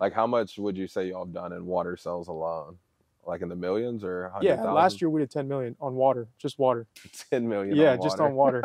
Like, how much would you say y'all have done in water sales alone? Like in the millions or Yeah, 100,000? last year we did 10 million on water, just water. 10 million Yeah, on water. just on water.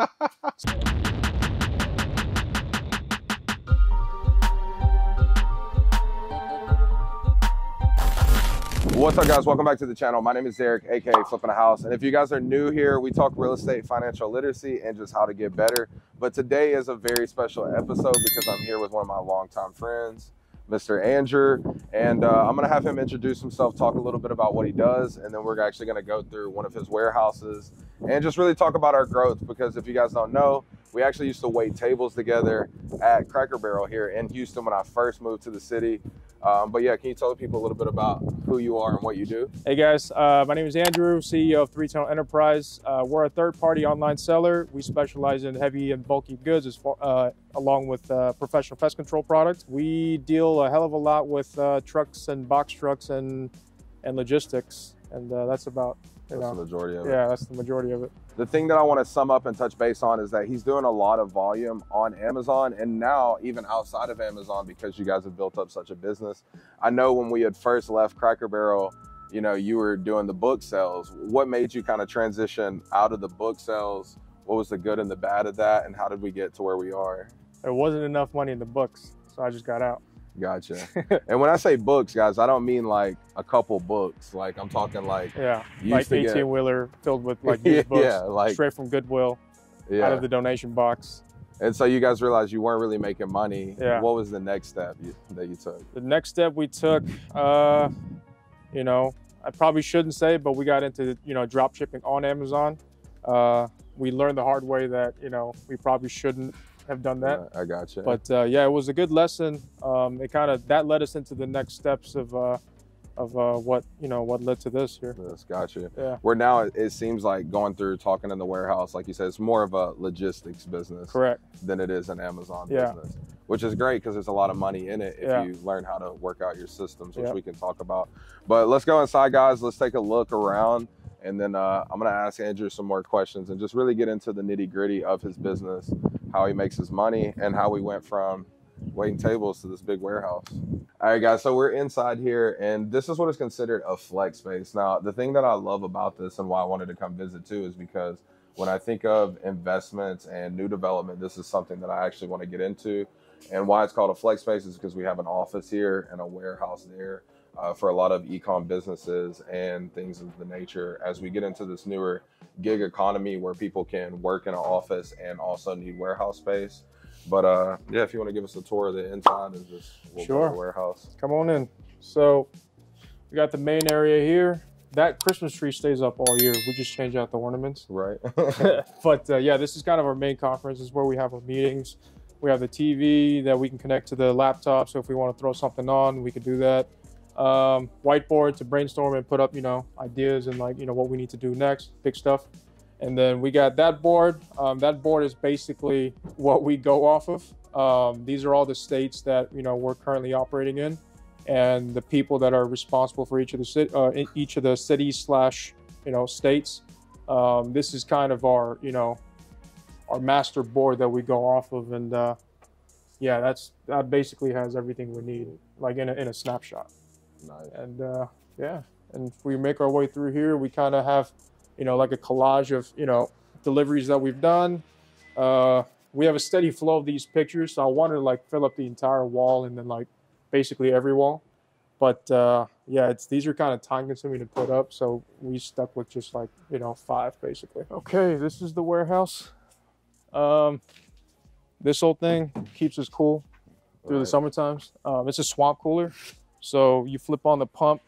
What's up, guys? Welcome back to the channel. My name is Derek, aka Flippingahouse. And if you guys are new here, we talk real estate, financial literacy, and just how to get better. But today is a very special episode because I'm here with one of my longtime friends, Mr. Andrew, and I'm gonna have him introduce himself, talk a little bit about what he does, and then we're actually gonna go through one of his warehouses and just really talk about our growth. Because if you guys don't know, we actually used to wait tables together at Cracker Barrel here in Houston when I first moved to the city. But yeah, can you tell people a little bit about who you are and what you do? Hey guys, my name is Andrew, CEO of Three Tunnel Enterprise. We're a third-party online seller. We specialize in heavy and bulky goods along with professional pest control products. We deal a hell of a lot with trucks and box trucks and logistics, and that's about That's the majority of it. Yeah, that's the majority of it. The thing that I want to sum up and touch base on is that he's doing a lot of volume on Amazon and now even outside of Amazon because you guys have built up such a business. I know when we had first left Cracker Barrel, you know, you were doing the book sales. What made you kind of transition out of the book sales? What was the good and the bad of that? And how did we get to where we are? There wasn't enough money in the books, so I just got out. Gotcha. And when I say books, guys, I don't mean like a couple books. Like I'm talking like, yeah, like 18-wheeler filled with like used books, yeah, like straight from Goodwill, out of the donation box. And so you guys realized you weren't really making money. Yeah. What was the next step that you took? The next step we took, you know, I probably shouldn't say, but we got into, you know, drop shipping on Amazon. We learned the hard way that, you know, we probably shouldn't have done that. I got you. But yeah, it was a good lesson. That led us into the next steps of what, you know, what led to this here. Yes, got you. Yeah. Where now it seems like going through talking in the warehouse, like you said, it's more of a logistics business. Correct. Than it is an Amazon Yeah. business, which is great because there's a lot of money in it if Yeah. you learn how to work out your systems, which Yeah. we can talk about. But let's go inside, guys. Let's take a look around. And then I'm going to ask Andrew some more questions and just really get into the nitty gritty of his business, how he makes his money, and how we went from waiting tables to this big warehouse. All right, guys, so we're inside here, and this is what is considered a flex space. Now, the thing that I love about this and why I wanted to come visit too is because when I think of investments and new development, this is something that I actually want to get into. And why it's called a flex space is because we have an office here and a warehouse there. For a lot of e-com businesses and things of the nature as we get into this newer gig economy where people can work in an office and also need warehouse space. But yeah, if you want to give us a tour of the inside and just Sure. the warehouse. Come on in. So we got the main area here. That Christmas tree stays up all year. We just change out the ornaments. Right. But yeah, this is kind of our main conference. This is where we have our meetings. We have the TV that we can connect to the laptop. So if we want to throw something on, we can do that. Whiteboard to brainstorm and put up, you know, ideas and like, you know, what we need to do next, big stuff. And then we got that board. That board is basically what we go off of. These are all the states that, you know, we're currently operating in, and the people that are responsible for each of the cities / you know, states. This is kind of our, you know, our master board that we go off of, and yeah, that basically has everything we need, like in a snapshot. Nice. And yeah, and if we make our way through here, we kind of have, you know, like a collage of, you know, deliveries that we've done. We have a steady flow of these pictures, so I wanted to like fill up the entire wall and then like basically every wall. But yeah, these are kind of time consuming to put up, so we stuck with just like, you know, 5 basically. Okay, this is the warehouse. This whole thing keeps us cool through the summer times. It's a swamp cooler. So you flip on the pump,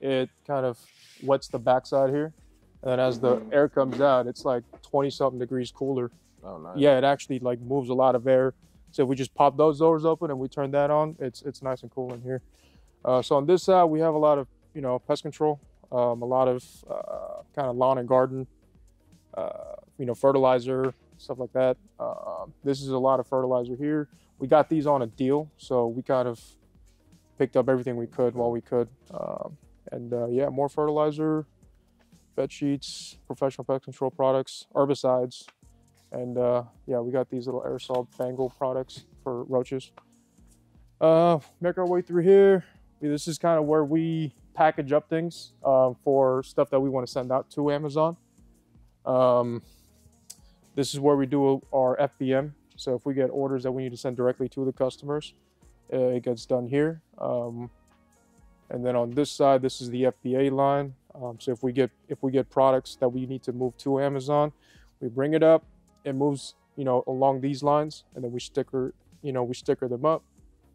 it kind of wets the backside here. And then as the air comes out, it's like 20-something degrees cooler. Oh, nice. Yeah, it actually like moves a lot of air. So if we just pop those doors open and we turn that on, it's nice and cool in here. So on this side, we have a lot of, you know, pest control, a lot of kind of lawn and garden, you know, fertilizer, stuff like that. This is a lot of fertilizer here. We got these on a deal, so we kind of picked up everything we could while we could. Yeah, more fertilizer, bed sheets, professional pest control products, herbicides, and yeah, we got these little aerosol bangle products for roaches. Make our way through here. This is kind of where we package up things for stuff that we want to send out to Amazon. This is where we do our FBM. So if we get orders that we need to send directly to the customers, it gets done here. And then on this side, this is the FBA line. So if we get products that we need to move to Amazon, we bring it up. It moves, along these lines, and then we sticker them up,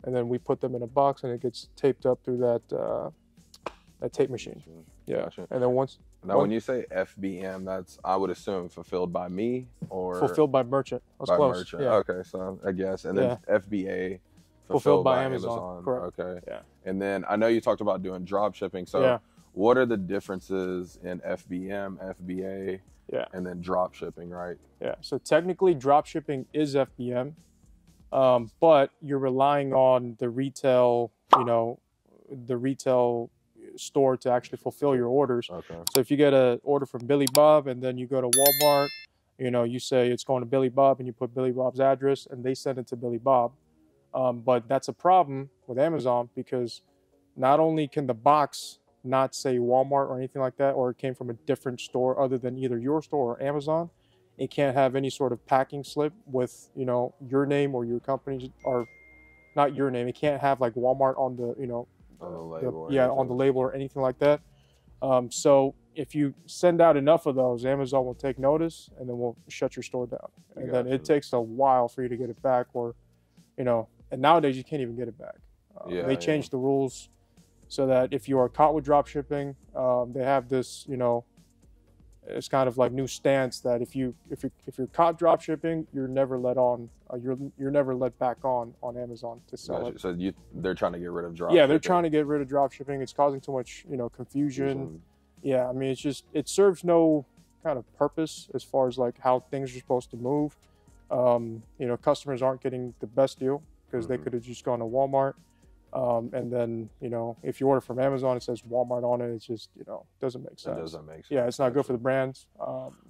and then we put them in a box, and it gets taped up through that tape machine. Yeah. Gotcha. And then when you say FBM, that's, I would assume, fulfilled by me or fulfilled by merchant. That's close. Merchant. Yeah. Okay, so I guess, and then FBA fulfilled by Amazon. Correct. Okay. Yeah. And then I know you talked about doing drop shipping. So what are the differences in FBM, FBA, and then drop shipping, right? Yeah. So technically, drop shipping is FBM, but you're relying on the retail, store to actually fulfill your orders. Okay. So if you get an order from Billy Bob and then you go to Walmart, you say it's going to Billy Bob and you put Billy Bob's address and they send it to Billy Bob. But that's a problem with Amazon because not only can the box not say Walmart or anything like that, or it came from a different store other than either your store or Amazon, it can't have any sort of packing slip with, your name or your company's, or not your name. It can't have like Walmart on the, on the label. On the label or anything like that. So if you send out enough of those, Amazon will take notice and then we'll shut your store down. And then it takes a while for you to get it back, or, and nowadays you can't even get it back. They changed the rules so that if you are caught with drop shipping, they have this, it's kind of like new stance that if you're caught drop shipping, you're never let on. You're never let back on Amazon to sell it. So they're trying to get rid of drop. Yeah, they're trying to get rid of drop shipping. It's causing too much confusion. Yeah, I mean it serves no kind of purpose as far as like how things are supposed to move. Customers aren't getting the best deal because they could have just gone to Walmart. And then, if you order from Amazon, it says Walmart on it. It's just, doesn't make sense. It doesn't make sense. Yeah, it's not good for the brands.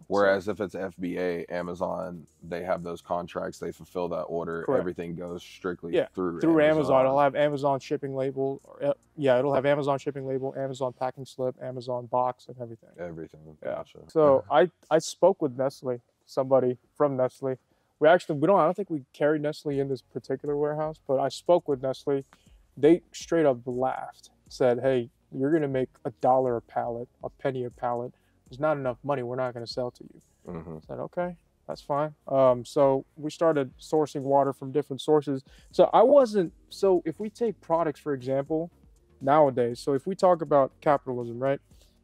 Whereas if it's FBA, Amazon, they have those contracts. They fulfill that order. Correct. Everything goes strictly through Amazon. It'll have Amazon shipping label. It'll have Amazon shipping label, Amazon packing slip, Amazon box, and everything. Everything. Yeah. Gotcha. So I spoke with Nestle, somebody from Nestle. I don't think we carry Nestle in this particular warehouse, but I spoke with Nestle. They straight up laughed, said, hey, you're going to make $1 a pallet, a penny a pallet. There's not enough money. We're not going to sell to you. I said, okay, that's fine. So we started sourcing water from different sources. So if we take products, for example, nowadays, so if we talk about capitalism, right?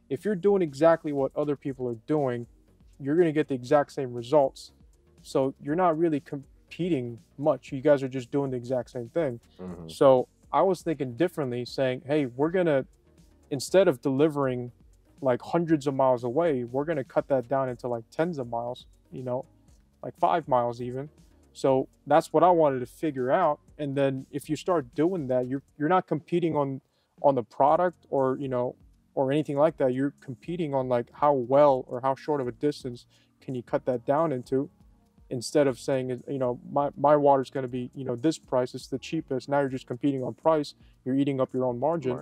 If you're doing exactly what other people are doing, you're going to get the exact same results. So you're not really competing much. You guys are just doing the exact same thing. So I was thinking differently, saying, hey, we're going to, instead of delivering like hundreds of miles away, we're going to cut that down into like tens of miles, like 5 miles even. So that's what I wanted to figure out. And then if you start doing that, you're not competing on the product or, or anything like that. You're competing on like how well or how short of a distance can you cut that down into. Instead of saying, my water's going to be, this price, it's the cheapest. Now you're just competing on price. You're eating up your own margin.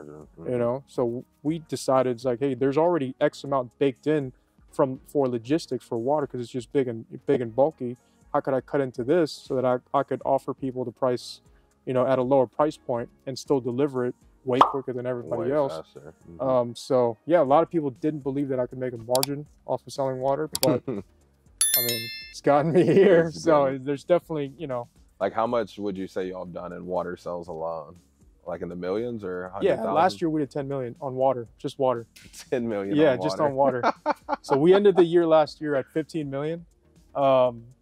So we decided, it's like, hey, there's already X amount baked in for logistics for water because it's just big and bulky. How could I cut into this so that I could offer people the price, at a lower price point and still deliver it way quicker than everybody else. So yeah, a lot of people didn't believe that I could make a margin off of selling water, but I mean, it's gotten me here. So there's definitely, Like how much would you say y'all have done in water sales alone? Like in the millions or 100,000? Yeah, last year we did 10 million on water, just water. 10 million Yeah, on just on water. So we ended the year last year at 15 million.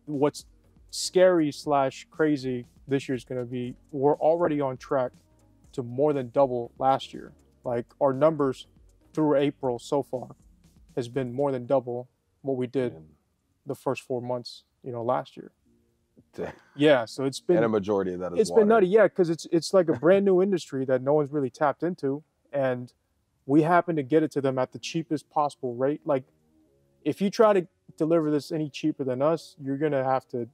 What's scary / crazy this year is going to be, we're already on track to more than double last year. Like our numbers through April so far has been more than double what we did the first 4 months, last year. Yeah, so it's been, and a majority of that is it's water. Been nutty, yeah, because it's like a brand new industry that no one's really tapped into, and we happen to get it to them at the cheapest possible rate. Like, if you try to deliver this any cheaper than us, you're gonna have to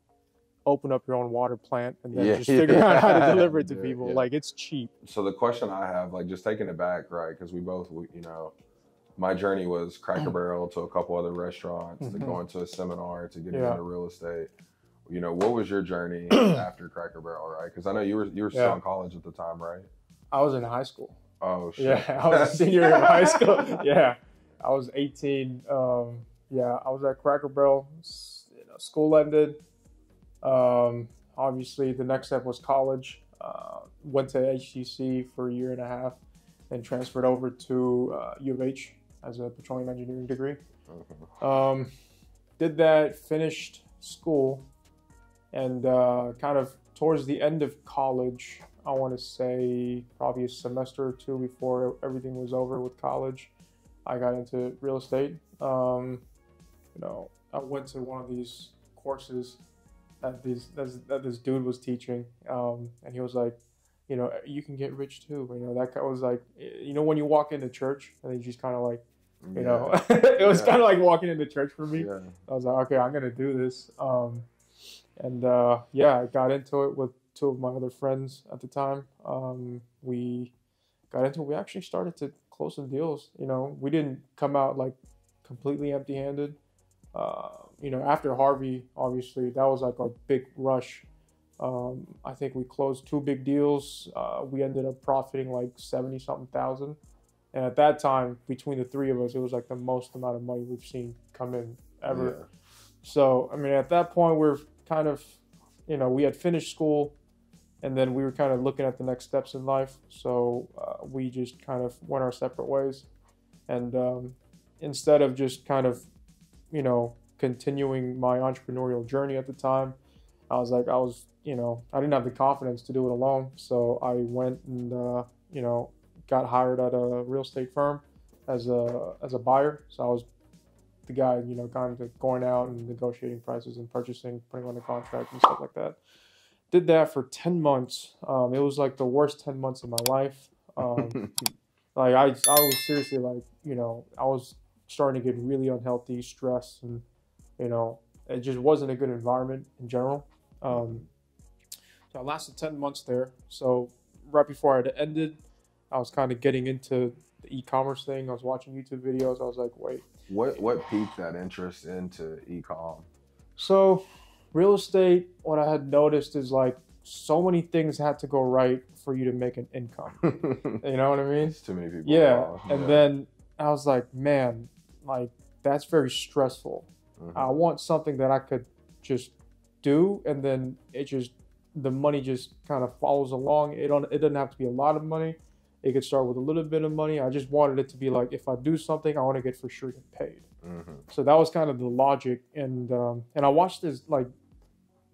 open up your own water plant and then just figure out how to deliver it to people. Yeah. Like, it's cheap. So the question I have, like, just taking it back, right? Because we both, my journey was Cracker Barrel to a couple other restaurants, to going to a seminar, to getting into real estate. What was your journey after Cracker Barrel, right? Because I know you were still in college at the time, right? I was in high school. Oh, shit. Yeah, I was a senior in high school. Yeah, I was 18. I was at Cracker Barrel. School ended. Obviously, the next step was college. Went to HTC for a year and a half and transferred over to U of H as a petroleum engineering degree. Did that, finished school, and kind of towards the end of college, I want to say probably a semester or two before everything was over with college, I got into real estate. I went to one of these courses that this dude was teaching, and he was like, you can get rich too. That guy was like, when you walk into church, and he's just kind of like, it was kind of like walking into church for me. Yeah. I was like, okay, I'm gonna do this. I got into it with two of my other friends at the time. We actually started to close some deals. We didn't come out like completely empty-handed. After Harvey, obviously, that was like our big rush. I think we closed 2 big deals. We ended up profiting like 70-something thousand. And at that time, between the 3 of us, it was like the most amount of money we've seen come in ever. Yeah. So, at that point, we're kind of, we had finished school, and then we were kind of looking at the next steps in life. So we just kind of went our separate ways. And instead of just kind of, continuing my entrepreneurial journey at the time, I didn't have the confidence to do it alone. So I went and, got hired at a real estate firm as a buyer. So I was the guy, kind of going out and negotiating prices and purchasing, putting on the contract and stuff like that. Did that for 10 months. It was like the worst 10 months of my life. Like I was seriously like, I was starting to get really unhealthy, stressed, and, it just wasn't a good environment in general. So I lasted 10 months there. So right before it ended, I was kind of getting into the e-commerce thing. I was watching YouTube videos. I was like, wait. What piqued that interest into e-com? So real estate, what I had noticed is like so many things had to go right for you to make an income. You know what I mean? It's too many people. Yeah. And then I was like, man, like that's very stressful. I want something that I could just do, and then the money just kind of follows along. It doesn't have to be a lot of money. It could start with a little bit of money. I just wanted it to be like, if I do something, I want to get for sure get paid. So that was kind of the logic. And I watched this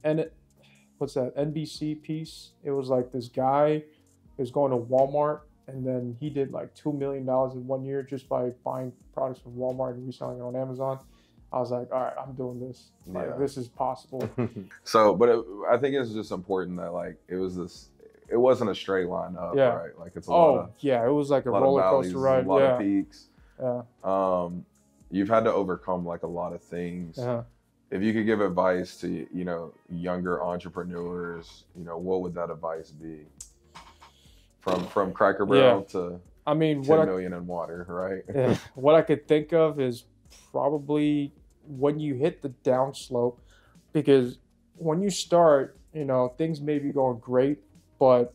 NBC piece. It was like this guy was going to Walmart, and then he did like $2 million in 1 year just by buying products from Walmart and reselling it on Amazon. I was like, all right, I'm doing this. Like, this is possible. So, but I think it's just important that like it wasn't a straight line up, right? Like it's a lot of, it was like a roller coaster ride. A lot of peaks. Yeah. You've had to overcome like a lot of things. If you could give advice to, younger entrepreneurs, what would that advice be? From Cracker Barrel to 10 million in water, right? Yeah. What I could think of is probably when you hit the downslope, because when you start, things may be going great, but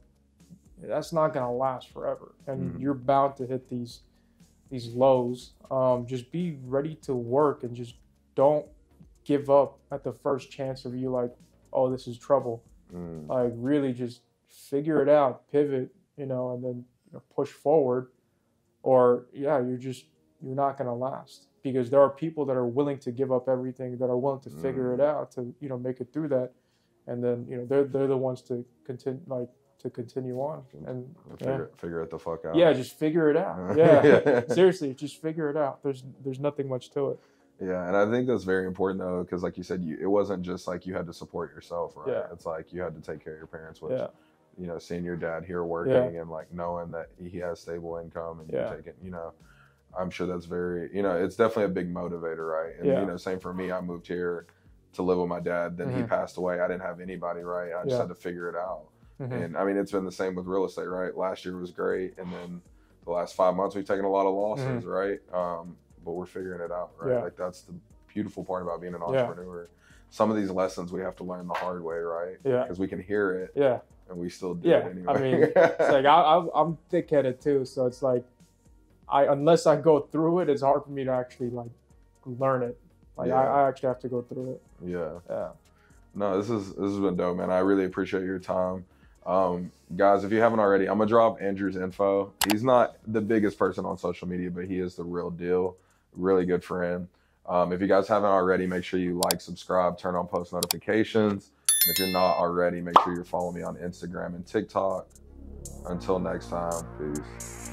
that's not going to last forever. And you're bound to hit these lows. Just be ready to work and just don't give up at the first chance of you like, oh, this is trouble. Like really just figure it out, pivot, and then push forward, or you're not going to last, because there are people that are willing to give up everything, that are willing to figure it out to, make it through that. And then, they're the ones to continue on and figure it the fuck out. Yeah. Just figure it out. Yeah. Seriously. Just figure it out. There's nothing much to it. Yeah. And I think that's very important though, because like you said, it wasn't just like you had to support yourself, right? Yeah. It's like you had to take care of your parents, which, seeing your dad here working and like knowing that he has stable income and you're taking, I'm sure that's very, it's definitely a big motivator, right? And, same for me. I moved here to live with my dad. Then he Mhm. passed away. I didn't have anybody, right? I just Yeah. had to figure it out. Mhm. And I mean, it's been the same with real estate, right? Last year was great, and then the last 5 months we've taken a lot of losses, right? But we're figuring it out, right? Yeah. Like that's the beautiful part about being an Yeah. entrepreneur. Some of these lessons we have to learn the hard way, right? Yeah. Because we can hear it, Yeah. and we still do Yeah. it anyway. I mean, it's like I'm thick-headed too, so it's like unless I go through it, it's hard for me to actually like learn it. Like Yeah. I actually have to go through it. Yeah. Yeah. No, this has been dope, man. I really appreciate your time. Guys, if you haven't already, I'm gonna drop Andrew's info. He's not the biggest person on social media, but he is the real deal. Really good friend. If you guys haven't already, make sure you like, subscribe, turn on post notifications. And if you're not already, make sure you're following me on Instagram and TikTok. Until next time, peace.